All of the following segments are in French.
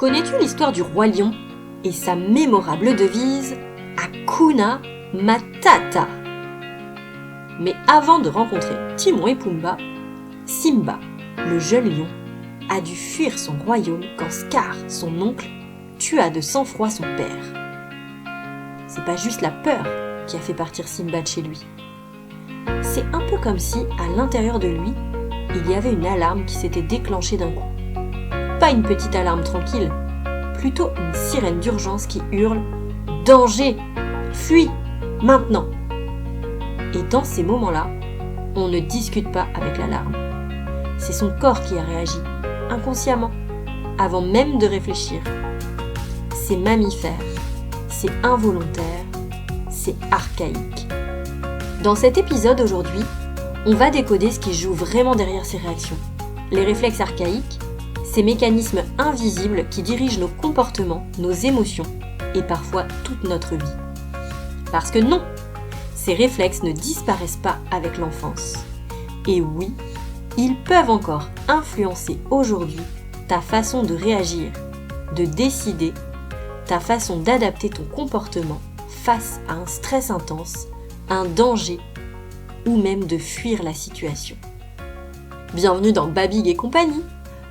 Connais-tu l'histoire du roi lion et sa mémorable devise « Hakuna Matata » ? Mais avant de rencontrer Timon et Pumba, Simba, le jeune lion, a dû fuir son royaume quand Scar, son oncle, tua de sang-froid son père. C'est pas juste la peur qui a fait partir Simba de chez lui. C'est un peu comme si, à l'intérieur de lui, il y avait une alarme qui s'était déclenchée d'un coup. Pas une petite alarme tranquille, plutôt une sirène d'urgence qui hurle « Danger ! Fuis ! Maintenant !» Et dans ces moments-là, on ne discute pas avec l'alarme. C'est son corps qui a réagi, inconsciemment, avant même de réfléchir. C'est mammifère, c'est involontaire, c'est archaïque. Dans cet épisode aujourd'hui, on va décoder ce qui joue vraiment derrière ces réactions. Les réflexes archaïques, ces mécanismes invisibles qui dirigent nos comportements, nos émotions et parfois toute notre vie. Parce que non, ces réflexes ne disparaissent pas avec l'enfance. Et oui, ils peuvent encore influencer aujourd'hui ta façon de réagir, de décider, ta façon d'adapter ton comportement face à un stress intense, un danger ou même de fuir la situation. Bienvenue dans Babig et compagnie,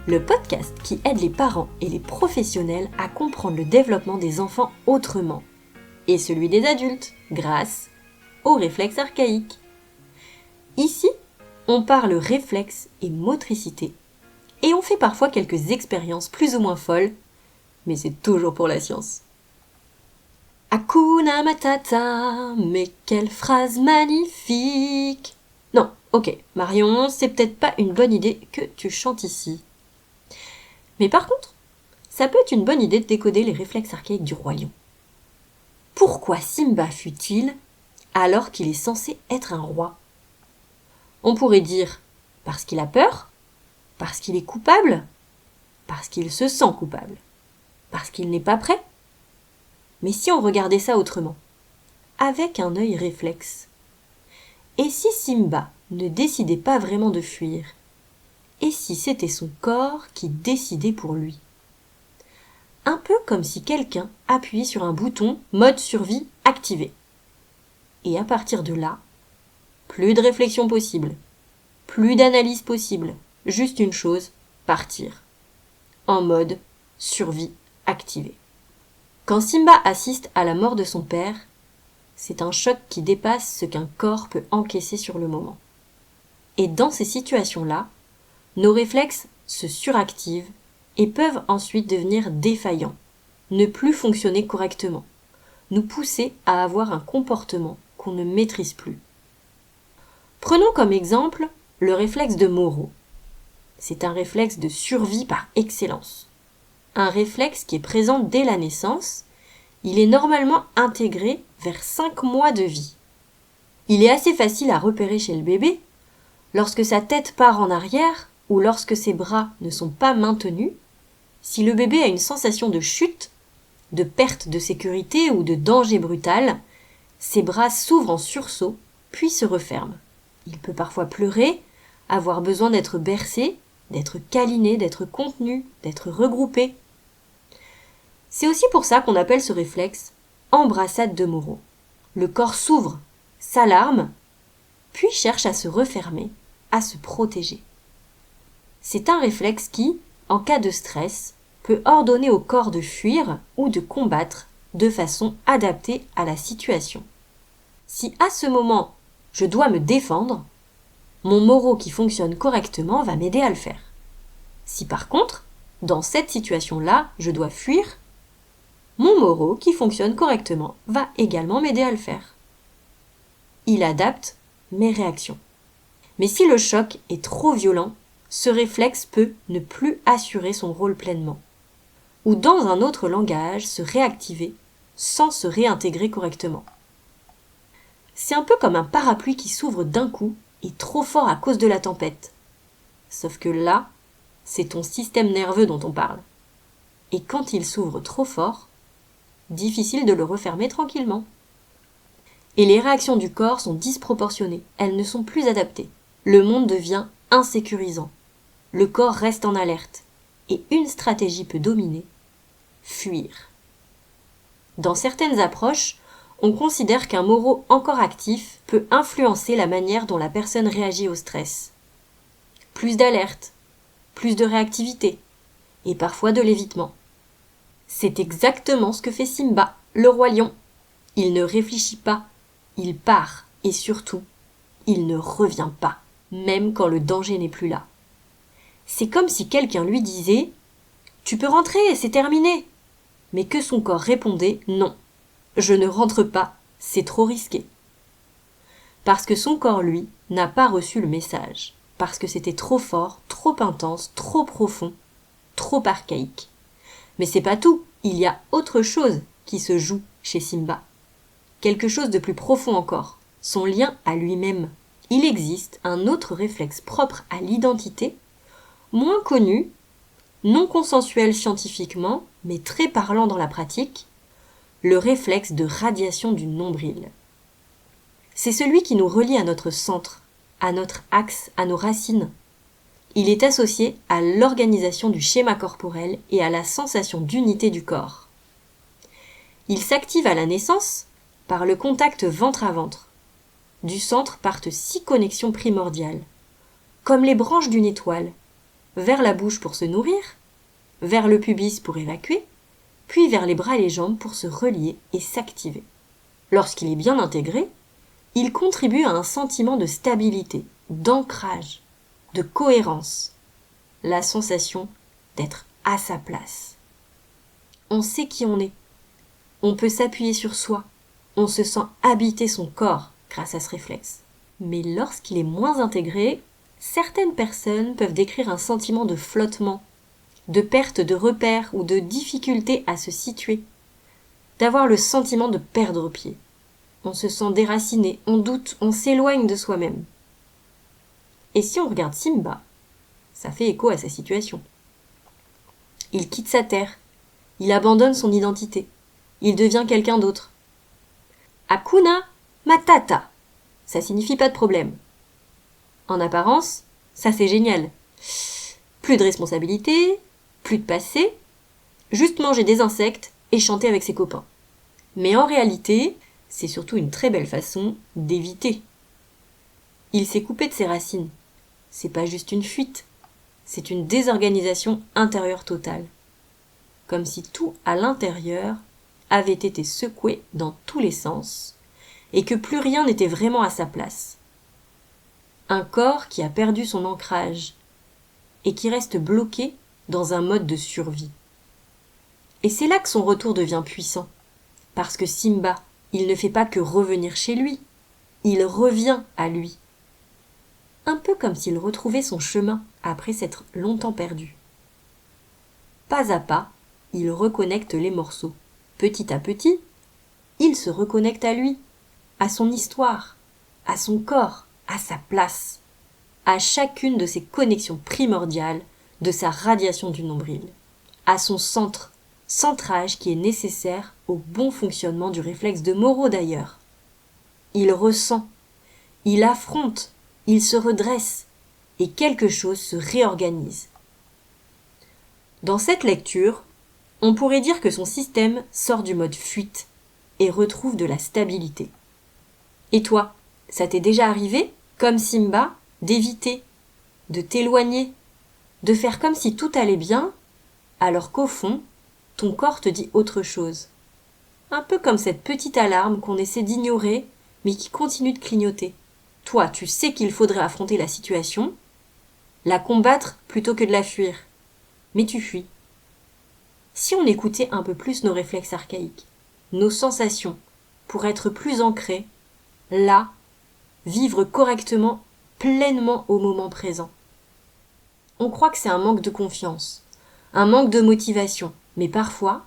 le podcast qui aide les parents et les professionnels à comprendre le développement des enfants autrement et celui des adultes grâce aux réflexes archaïques. Ici, on parle réflexe et motricité et on fait parfois quelques expériences plus ou moins folles, mais c'est toujours pour la science. Hakuna Matata, mais quelle phrase magnifique! Non, ok, Marion, c'est peut-être pas une bonne idée que tu chantes ici. Mais par contre, ça peut être une bonne idée de décoder les réflexes archaïques du roi lion. Pourquoi Simba fuit-il alors qu'il est censé être un roi ? On pourrait dire parce qu'il a peur, parce qu'il est coupable, parce qu'il se sent coupable, parce qu'il n'est pas prêt. Mais si on regardait ça autrement, avec un œil réflexe, et si Simba ne décidait pas vraiment de fuir, et si c'était son corps qui décidait pour lui ? Un peu comme si quelqu'un appuyait sur un bouton mode survie activé. Et à partir de là, plus de réflexion possible, plus d'analyse possible, juste une chose, partir. En mode survie activée. Quand Simba assiste à la mort de son père, c'est un choc qui dépasse ce qu'un corps peut encaisser sur le moment. Et dans ces situations-là, nos réflexes se suractivent et peuvent ensuite devenir défaillants, ne plus fonctionner correctement, nous pousser à avoir un comportement qu'on ne maîtrise plus. Prenons comme exemple le réflexe de Moro. C'est un réflexe de survie par excellence. Un réflexe qui est présent dès la naissance, il est normalement intégré vers 5 mois de vie. Il est assez facile à repérer chez le bébé. Lorsque sa tête part en arrière ou lorsque ses bras ne sont pas maintenus, si le bébé a une sensation de chute, de perte de sécurité ou de danger brutal, ses bras s'ouvrent en sursaut puis se referment. Il peut parfois pleurer, avoir besoin d'être bercé, d'être câliné, d'être contenu, d'être regroupé. C'est aussi pour ça qu'on appelle ce réflexe embrassade de Moro. Le corps s'ouvre, s'alarme, puis cherche à se refermer, à se protéger. C'est un réflexe qui, en cas de stress, peut ordonner au corps de fuir ou de combattre de façon adaptée à la situation. Si à ce moment, je dois me défendre, mon Moro qui fonctionne correctement va m'aider à le faire. Si par contre, dans cette situation-là, je dois fuir, mon Moro qui fonctionne correctement va également m'aider à le faire. Il adapte mes réactions. Mais si le choc est trop violent, ce réflexe peut ne plus assurer son rôle pleinement. Ou dans un autre langage, se réactiver sans se réintégrer correctement. C'est un peu comme un parapluie qui s'ouvre d'un coup et trop fort à cause de la tempête. Sauf que là, c'est ton système nerveux dont on parle. Et quand il s'ouvre trop fort, difficile de le refermer tranquillement. Et les réactions du corps sont disproportionnées, elles ne sont plus adaptées. Le monde devient insécurisant. Le corps reste en alerte. Et une stratégie peut dominer, fuir. Dans certaines approches, on considère qu'un Moro encore actif peut influencer la manière dont la personne réagit au stress. Plus d'alerte, plus de réactivité, et parfois de l'évitement. C'est exactement ce que fait Simba, le roi lion. Il ne réfléchit pas, il part, et surtout, il ne revient pas, même quand le danger n'est plus là. C'est comme si quelqu'un lui disait « Tu peux rentrer, c'est terminé !» mais que son corps répondait « Non, je ne rentre pas, c'est trop risqué !» Parce que son corps, lui, n'a pas reçu le message, parce que c'était trop fort, trop intense, trop profond, trop archaïque. Mais c'est pas tout, il y a autre chose qui se joue chez Simba. Quelque chose de plus profond encore, son lien à lui-même. Il existe un autre réflexe propre à l'identité, moins connu, non consensuel scientifiquement, mais très parlant dans la pratique, le réflexe de radiation du nombril. C'est celui qui nous relie à notre centre, à notre axe, à nos racines. Il est associé à l'organisation du schéma corporel et à la sensation d'unité du corps. Il s'active à la naissance par le contact ventre à ventre. Du centre partent 6 connexions primordiales, comme les branches d'une étoile, vers la bouche pour se nourrir, vers le pubis pour évacuer, puis vers les bras et les jambes pour se relier et s'activer. Lorsqu'il est bien intégré, il contribue à un sentiment de stabilité, d'ancrage, de cohérence, la sensation d'être à sa place. On sait qui on est, on peut s'appuyer sur soi, on se sent habiter son corps grâce à ce réflexe. Mais lorsqu'il est moins intégré, certaines personnes peuvent décrire un sentiment de flottement, de perte de repères ou de difficulté à se situer, d'avoir le sentiment de perdre pied. On se sent déraciné, on doute, on s'éloigne de soi-même. Et si on regarde Simba, ça fait écho à sa situation. Il quitte sa terre, il abandonne son identité, il devient quelqu'un d'autre. Hakuna Matata, ça signifie pas de problème. En apparence, ça c'est génial. Plus de responsabilité, plus de passé, juste manger des insectes et chanter avec ses copains. Mais en réalité, c'est surtout une très belle façon d'éviter. Il s'est coupé de ses racines. C'est pas juste une fuite, c'est une désorganisation intérieure totale. Comme si tout à l'intérieur avait été secoué dans tous les sens et que plus rien n'était vraiment à sa place. Un corps qui a perdu son ancrage et qui reste bloqué dans un mode de survie. Et c'est là que son retour devient puissant, parce que Simba, il ne fait pas que revenir chez lui, il revient à lui. Un peu comme s'il retrouvait son chemin après s'être longtemps perdu. Pas à pas, il reconnecte les morceaux. Petit à petit, il se reconnecte à lui, à son histoire, à son corps, à sa place, à chacune de ses connexions primordiales de sa radiation du nombril, à son centrage qui est nécessaire au bon fonctionnement du réflexe de Moro d'ailleurs. Il ressent, il affronte, il se redresse et quelque chose se réorganise. Dans cette lecture, on pourrait dire que son système sort du mode fuite et retrouve de la stabilité. Et toi, ça t'est déjà arrivé, comme Simba, d'éviter, de t'éloigner, de faire comme si tout allait bien, alors qu'au fond, ton corps te dit autre chose. Un peu comme cette petite alarme qu'on essaie d'ignorer, mais qui continue de clignoter. Toi, tu sais qu'il faudrait affronter la situation, la combattre plutôt que de la fuir. Mais tu fuis. Si on écoutait un peu plus nos réflexes archaïques, nos sensations, pour être plus ancrés, là, vivre correctement, pleinement au moment présent. On croit que c'est un manque de confiance, un manque de motivation, mais parfois,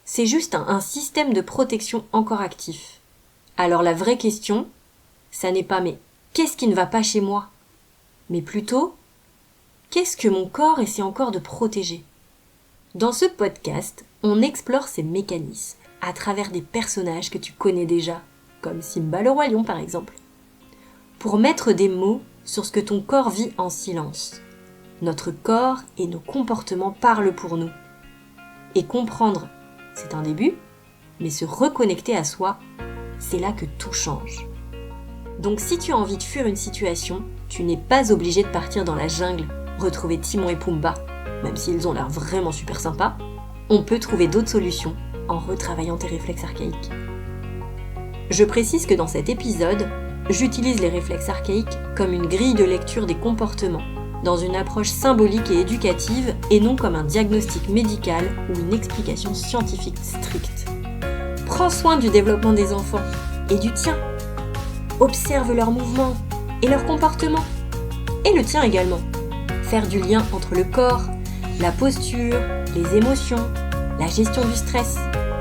c'est juste un système de protection encore actif. Alors la vraie question, ça n'est pas mais qu'est-ce qui ne va pas chez moi, mais plutôt qu'est-ce que mon corps essaie encore de protéger. Dans ce podcast, on explore ces mécanismes à travers des personnages que tu connais déjà, comme Simba le roi lion par exemple, pour mettre des mots sur ce que ton corps vit en silence. Notre corps et nos comportements parlent pour nous. Et comprendre c'est un début, mais se reconnecter à soi, c'est là que tout change. Donc si tu as envie de fuir une situation, tu n'es pas obligé de partir dans la jungle, retrouver Timon et Pumba, même s'ils ont l'air vraiment super sympas. On peut trouver d'autres solutions en retravaillant tes réflexes archaïques. Je précise que dans cet épisode, j'utilise les réflexes archaïques comme une grille de lecture des comportements, dans une approche symbolique et éducative et non comme un diagnostic médical ou une explication scientifique stricte. Prends soin du développement des enfants et du tien. Observe leurs mouvements et leurs comportements. Et le tien également. Faire du lien entre le corps, la posture, les émotions, la gestion du stress,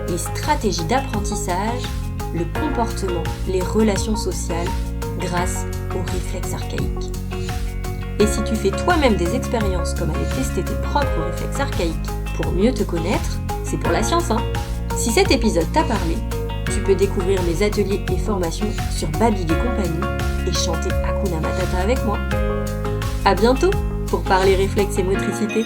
les stratégies d'apprentissage, le comportement, les relations sociales, grâce aux réflexes archaïques. Et si tu fais toi-même des expériences comme aller tester tes propres réflexes archaïques pour mieux te connaître, c'est pour la science, hein. Si cet épisode t'a parlé, tu peux découvrir mes ateliers et formations sur Babig et compagnie et chanter Hakuna Matata avec moi. À bientôt pour parler réflexes et motricité.